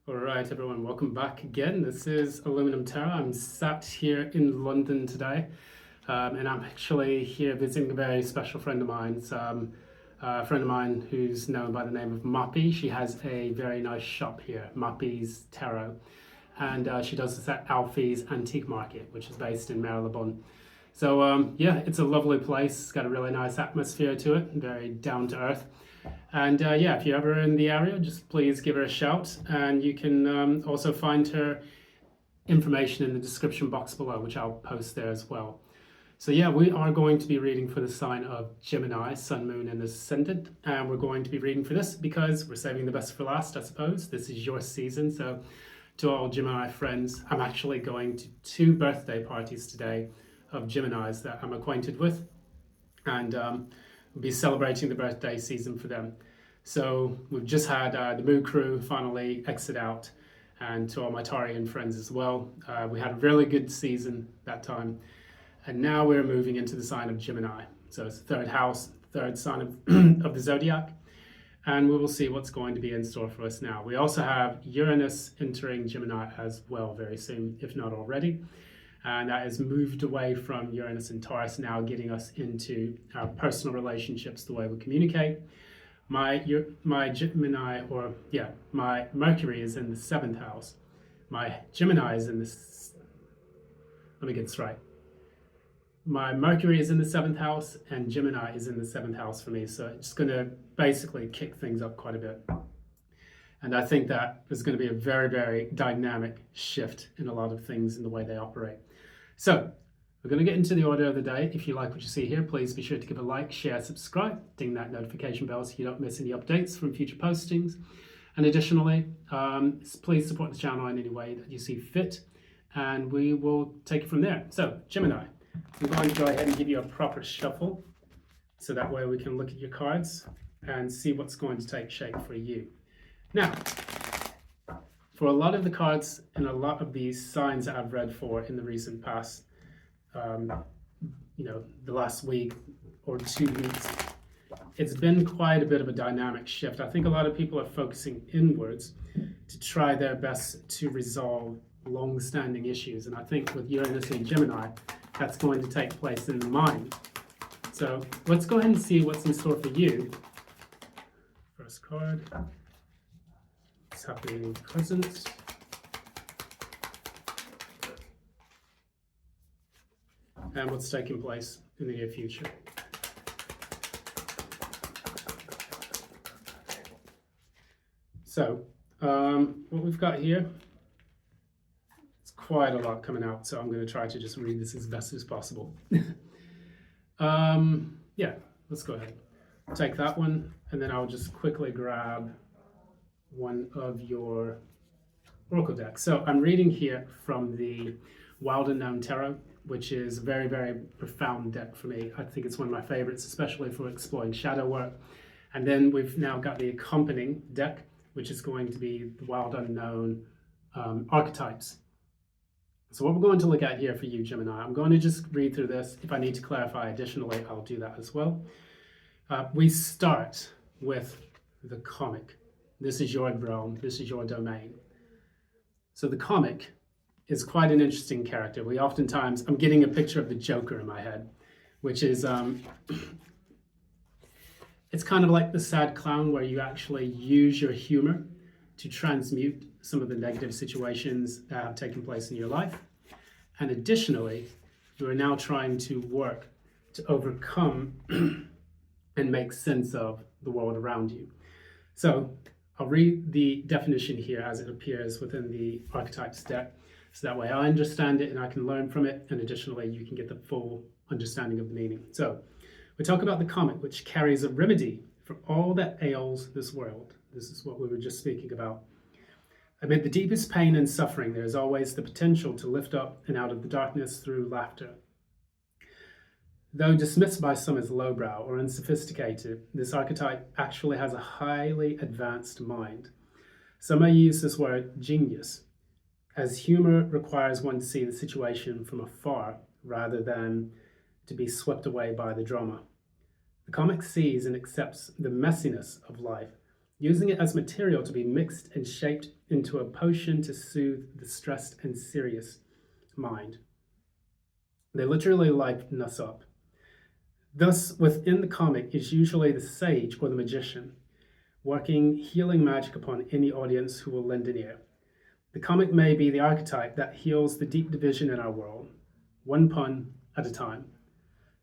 All right, everyone, welcome back again. This is Aluminum Terror. I'm sat here in London today, and I'm actually here visiting a very special friend of mine. A friend of mine who's known by the name of Mapi. She has a very nice shop here, Mapi's Tarot, and she does this at Alfie's Antique Market, which is based in Marylebone. So yeah, it's a lovely place. It's got a really nice atmosphere to it, very down to earth. And yeah, if you're ever in the area, just please give her a shout. And you can also find her information in the description box below, which I'll post there as well. So yeah, we are going to be reading for the sign of Gemini, Sun, Moon, and Ascendant. And we're going to be reading for this because we're saving the best for last, I suppose. This is your season. So to all Gemini friends, I'm actually going to 2 birthday parties today of Geminis that I'm acquainted with. And we'll be celebrating the birthday season for them. So we've just had the Moo crew finally exit out, and to all my Tarian friends as well. We had a really good season that time, and now we're moving into the sign of Gemini. So it's the 3rd house, 3rd sign of the zodiac, and we will see what's going to be in store for us now. We also have Uranus entering Gemini as well very soon, if not already. And that has moved away from Uranus and Taurus, now getting us into our personal relationships, the way we communicate. My Gemini, my Mercury is in the 7th house. My Gemini is in this, let me get this right. My Mercury is in the 7th house and Gemini is in the 7th house for me. So it's going to basically kick things up quite a bit. And I think that is going to be a very, very dynamic shift in a lot of things in the way they operate. So we're going to get into the order of the day. If you like what you see here, please be sure to give a like, share, subscribe, ding that notification bell so you don't miss any updates from future postings. And additionally, please support the channel in any way that you see fit, and we will take it from there. So Gemini, I'm going to go ahead and give you a proper shuffle so that way we can look at your cards and see what's going to take shape for you. Now, for a lot of the cards and a lot of these signs that I've read for in the recent past, the last week or 2 weeks, it's been quite a bit of a dynamic shift. I think a lot of people are focusing inwards to try their best to resolve long-standing issues. And I think with Uranus and Gemini, that's going to take place in the mind. So let's go ahead and see what's in store for you. First card. What's happening present. And what's taking place in the near future. So what we've got here, it's quite a lot coming out, so I'm going to try to just read this as best as possible. Yeah, let's go ahead. Take that one, and then I'll just quickly grab one of your oracle decks. So I'm reading here from the Wild Unknown Tarot, which is a very, very profound deck for me. I think it's one of my favorites, especially for exploring shadow work. And then we've now got the accompanying deck, which is going to be the Wild Unknown archetypes. So what we're going to look at here for you, Gemini, I'm going to just read through this. If I need to clarify additionally, I'll do that as well. We start with the comic. This is your realm, this is your domain. So the comic is quite an interesting character. I'm getting a picture of the Joker in my head, which is, it's kind of like the sad clown where you actually use your humor to transmute some of the negative situations that have taken place in your life. And additionally, you are now trying to work to overcome and make sense of the world around you. So I'll read the definition here as it appears within the archetypes deck. So that way I understand it and I can learn from it. And additionally, you can get the full understanding of the meaning. So we talk about the comet, which carries a remedy for all that ails this world. This is what we were just speaking about. Amid the deepest pain and suffering, there is always the potential to lift up and out of the darkness through laughter. Though dismissed by some as lowbrow or unsophisticated, this archetype actually has a highly advanced mind. Some may use this word genius, as humor requires one to see the situation from afar rather than to be swept away by the drama. The comic sees and accepts the messiness of life using it as material to be mixed and shaped into a potion to soothe the stressed and serious mind. They literally lighten us up. Thus, within the comic is usually the sage or the magician, working healing magic upon any audience who will lend an ear. The comic may be the archetype that heals the deep division in our world, one pun at a time.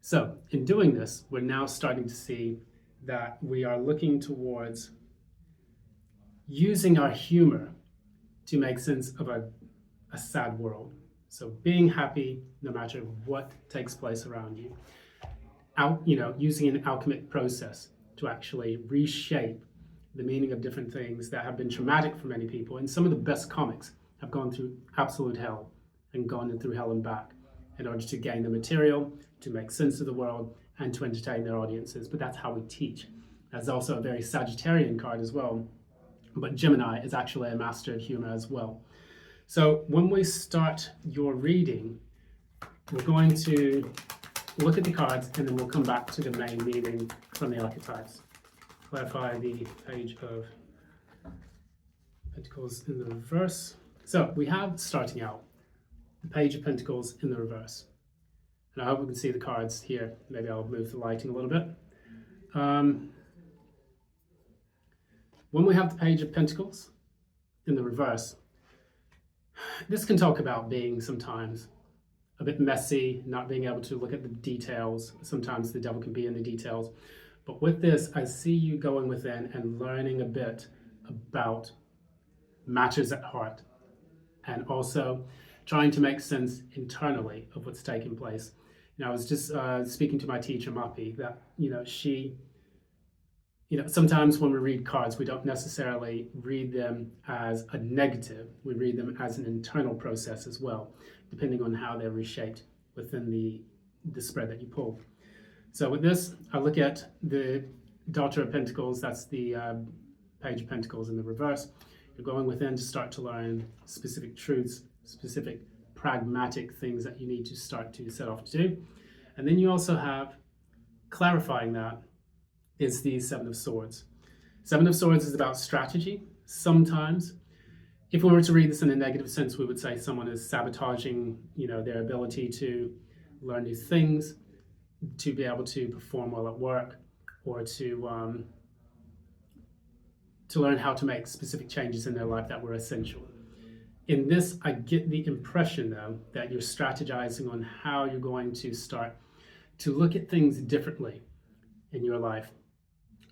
So, in doing this, we're now starting to see that we are looking towards using our humor to make sense of a sad world. So being happy no matter what takes place around you. Using an alchemic process to actually reshape the meaning of different things that have been traumatic for many people. And some of the best comics have gone through absolute hell and gone through hell and back in order to gain the material, to make sense of the world, and to entertain their audiences. But that's how we teach. That's also a very Sagittarian card as well. But Gemini is actually a master of humor as well. So when we start your reading, we're going to look at the cards and then we'll come back to the main meaning from the archetypes. Clarify the page of Pentacles in the reverse. So we have, starting out, the Page of Pentacles in the reverse. And I hope we can see the cards here. Maybe I'll move the lighting a little bit. When we have the Page of Pentacles in the reverse, this can talk about being sometimes a bit messy, not being able to look at the details. Sometimes the devil can be in the details. But with this, I see you going within and learning a bit about matters at heart, and also trying to make sense internally of what's taking place. I was just speaking to my teacher, Mapi, that, she, sometimes when we read cards, we don't necessarily read them as a negative. We read them as an internal process as well, depending on how they're reshaped within the spread that you pull. So with this, I look at the Daughter of Pentacles, that's the Page of Pentacles in the reverse. You're going within to start to learn specific truths, specific pragmatic things that you need to start to set off to do. And then you also have, clarifying that, is the Seven of Swords. Seven of Swords is about strategy. Sometimes, if we were to read this in a negative sense, we would say someone is sabotaging, their ability to learn new things, to be able to perform well at work, or to learn how to make specific changes in their life that were essential. In this, I get the impression, though, that you're strategizing on how you're going to start to look at things differently in your life.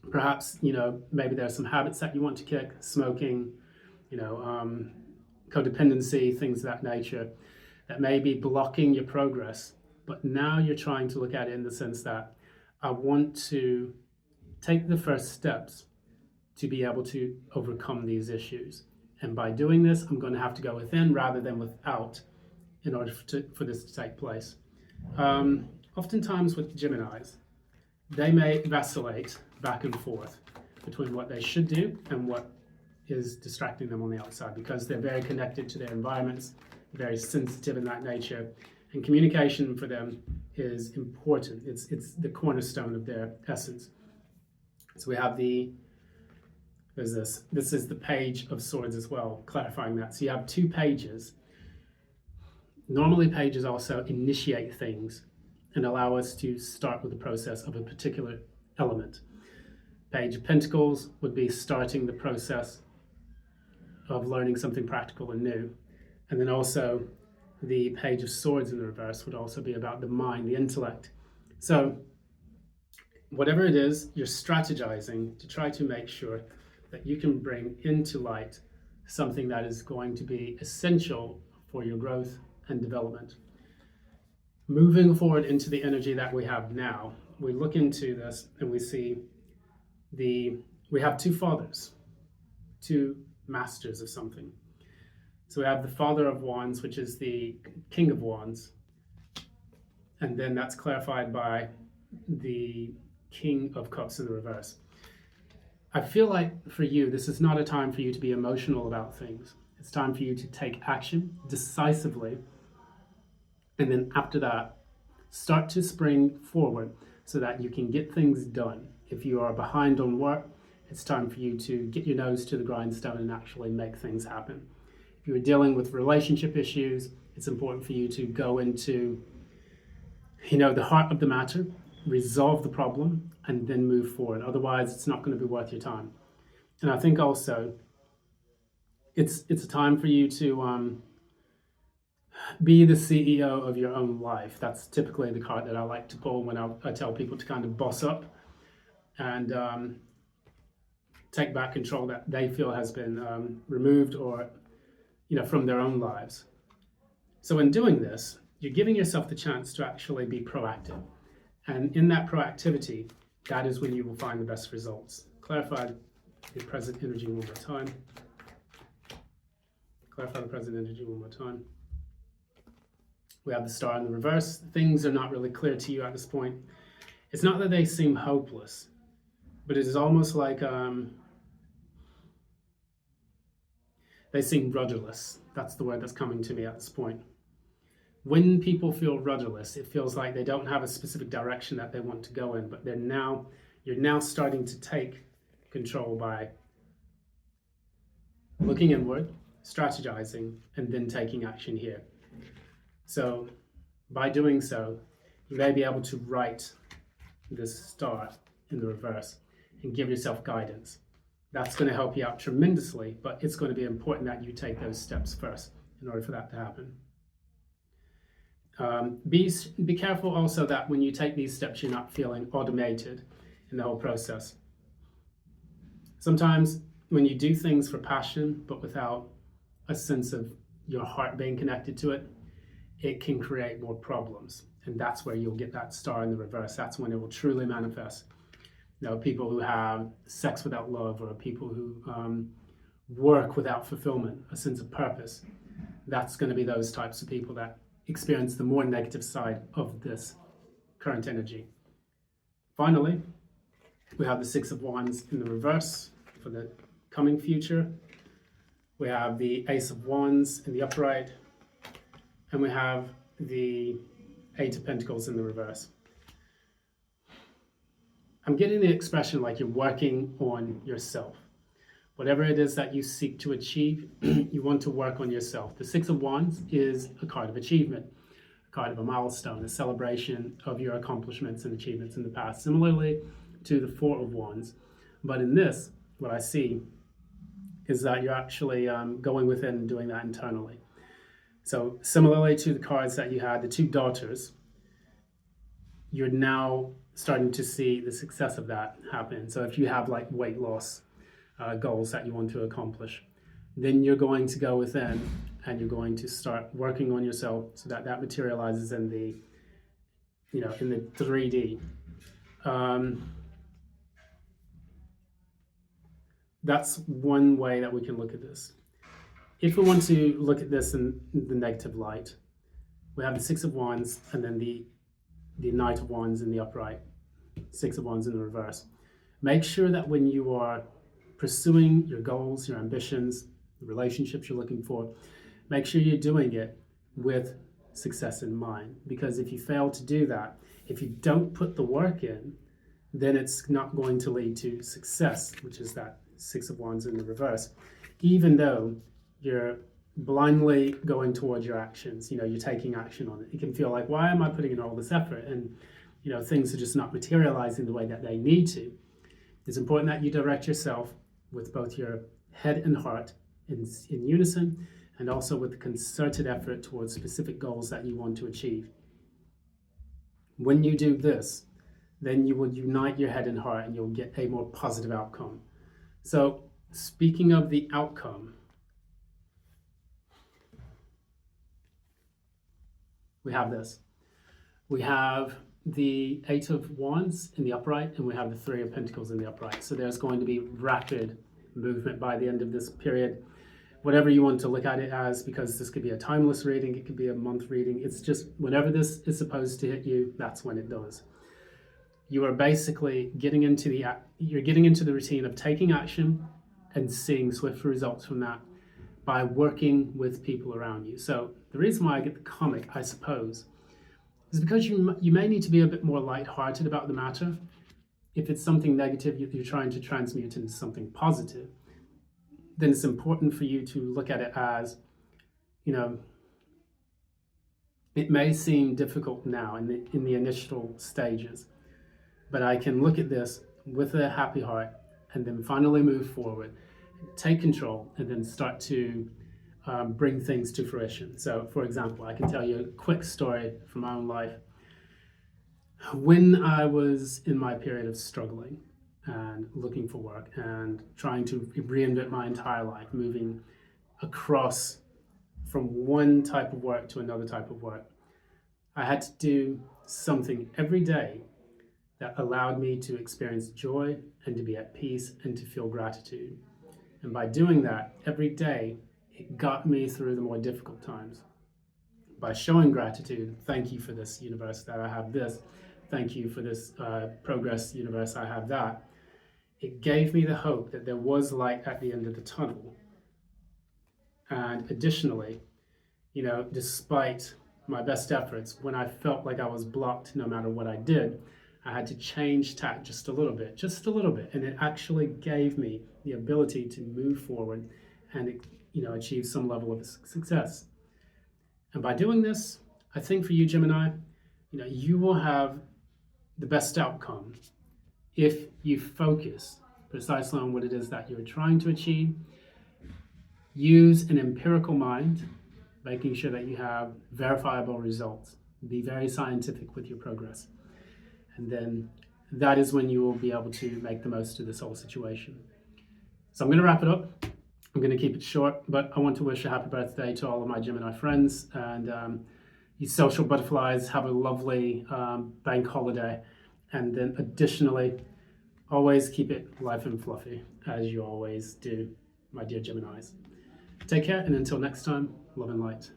Perhaps, maybe there are some habits that you want to kick, smoking, codependency, things of that nature, that may be blocking your progress. But now you're trying to look at it in the sense that I want to take the first steps to be able to overcome these issues. And by doing this, I'm going to have to go within rather than without in order for this to take place. Oftentimes with Geminis, they may vacillate back and forth between what they should do and what is distracting them on the outside, because they're very connected to their environments, very sensitive in that nature, and communication for them is important. It's the cornerstone of their essence. So we have there's this. This is the Page of Swords as well, clarifying that. So you have two pages. Normally pages also initiate things and allow us to start with the process of a particular element. Page of Pentacles would be starting the process of learning something practical and new. And then also the Page of Swords in the reverse would also be about the mind, the intellect. So whatever it is, you're strategizing to try to make sure that you can bring into light something that is going to be essential for your growth and development. Moving forward into the energy that we have now, we look into this and we see we have two fathers, two masters of something. So we have the Father of Wands, which is the King of Wands, and then that's clarified by the King of Cups in the reverse. I feel like for you, this is not a time for you to be emotional about things. It's time for you to take action decisively, and then after that, start to spring forward so that you can get things done. If you are behind on work It's time for you to get your nose to the grindstone and actually make things happen. If you're dealing with relationship issues, it's important for you to go into, the heart of the matter, resolve the problem, and then move forward. Otherwise, it's not going to be worth your time. And I think also it's a time for you to be the CEO of your own life. That's typically the card that I like to pull when I tell people to kind of boss up and take back control that they feel has been removed or from their own lives. So in doing this, you're giving yourself the chance to actually be proactive. And in that proactivity, that is when you will find the best results. Clarify the present energy one more time. Clarify the present energy one more time. We have the star in the reverse. Things are not really clear to you at this point. It's not that they seem hopeless, but it is almost like they seem rudderless. That's the word that's coming to me at this point. When people feel rudderless, it feels like they don't have a specific direction that they want to go in, but you're now starting to take control by looking inward, strategizing, and then taking action here. So by doing so, you may be able to write this star in the reverse and give yourself guidance. That's going to help you out tremendously, but it's going to be important that you take those steps first in order for that to happen. Be careful also that when you take these steps, you're not feeling automated in the whole process. Sometimes when you do things for passion, but without a sense of your heart being connected to it, it can create more problems. And that's where you'll get that star in the reverse. That's when it will truly manifest. People who have sex without love, or people who work without fulfillment, a sense of purpose. That's going to be those types of people that experience the more negative side of this current energy. Finally, we have the Six of Wands in the reverse for the coming future. We have the Ace of Wands in the upright, and we have the Eight of Pentacles in the reverse. I'm getting the expression like you're working on yourself. Whatever it is that you seek to achieve, you want to work on yourself. The Six of Wands is a card of achievement, a card of a milestone, a celebration of your accomplishments and achievements in the past, similarly to the Four of Wands. But in this, what I see is that you're actually going within and doing that internally. So similarly to the cards that you had, the two daughters, you're now starting to see the success of that happen. So if you have like weight loss goals that you want to accomplish, then you're going to go within and you're going to start working on yourself so that that materializes in the, in the 3D. That's one way that we can look at this. If we want to look at this in the negative light, we have the Six of Wands and then the Knight of Wands in the upright, Six of Wands in the reverse. Make sure that when you are pursuing your goals, your ambitions, the relationships you're looking for, make sure you're doing it with success in mind. Because if you fail to do that, if you don't put the work in, then it's not going to lead to success, which is that Six of Wands in the reverse. Even though you're blindly going towards your actions, you're taking action on it. It can feel like, why am I putting in all this effort? And, things are just not materializing the way that they need to. It's important that you direct yourself with both your head and heart in unison, and also with concerted effort towards specific goals that you want to achieve. When you do this, then you will unite your head and heart and you'll get a more positive outcome. So speaking of the outcome, we have this. We have the Eight of Wands in the upright, and we have the Three of Pentacles in the upright. So there's going to be rapid movement by the end of this period. Whatever you want to look at it as, because this could be a timeless reading, it could be a month reading. It's just whenever this is supposed to hit you, that's when it does. You are basically getting into the routine of taking action and seeing swift results from that by working with people around you. So the reason why I get the comic, I suppose, is because you may need to be a bit more lighthearted about the matter. if it's something negative you're trying to transmute into something positive, then it's important for you to look at it as, you know, it may seem difficult now in the initial stages, but I can look at this with a happy heart and then finally move forward, take control, and then start to bring things to fruition. So, for example, I can tell you a quick story from my own life. When I was in my period of struggling and looking for work and trying to reinvent my entire life, moving across from one type of work to another type of work, I had to do something every day that allowed me to experience joy and to be at peace and to feel gratitude. And by doing that every day, it got me through the more difficult times. By showing gratitude, thank you for this universe that I have this, thank you for this progress universe, I have that. It gave me the hope that there was light at the end of the tunnel. And additionally, you know, despite my best efforts, when I felt like I was blocked no matter what I did, I had to change tack just a little bit, and it actually gave me the ability to move forward and, you know, achieve some level of success. And by doing this, I think for you, Gemini, you know, you will have the best outcome if you focus precisely on what it is that you're trying to achieve. Use an empirical mind, making sure that you have verifiable results. Be very scientific with your progress. And then that is when you will be able to make the most of this whole situation. So I'm going to wrap it up. I'm going to keep it short, but I want to wish a happy birthday to all of my Gemini friends. And you social butterflies, have a lovely bank holiday. And then additionally, always keep it light and fluffy, as you always do, my dear Geminis. Take care, and until next time, love and light.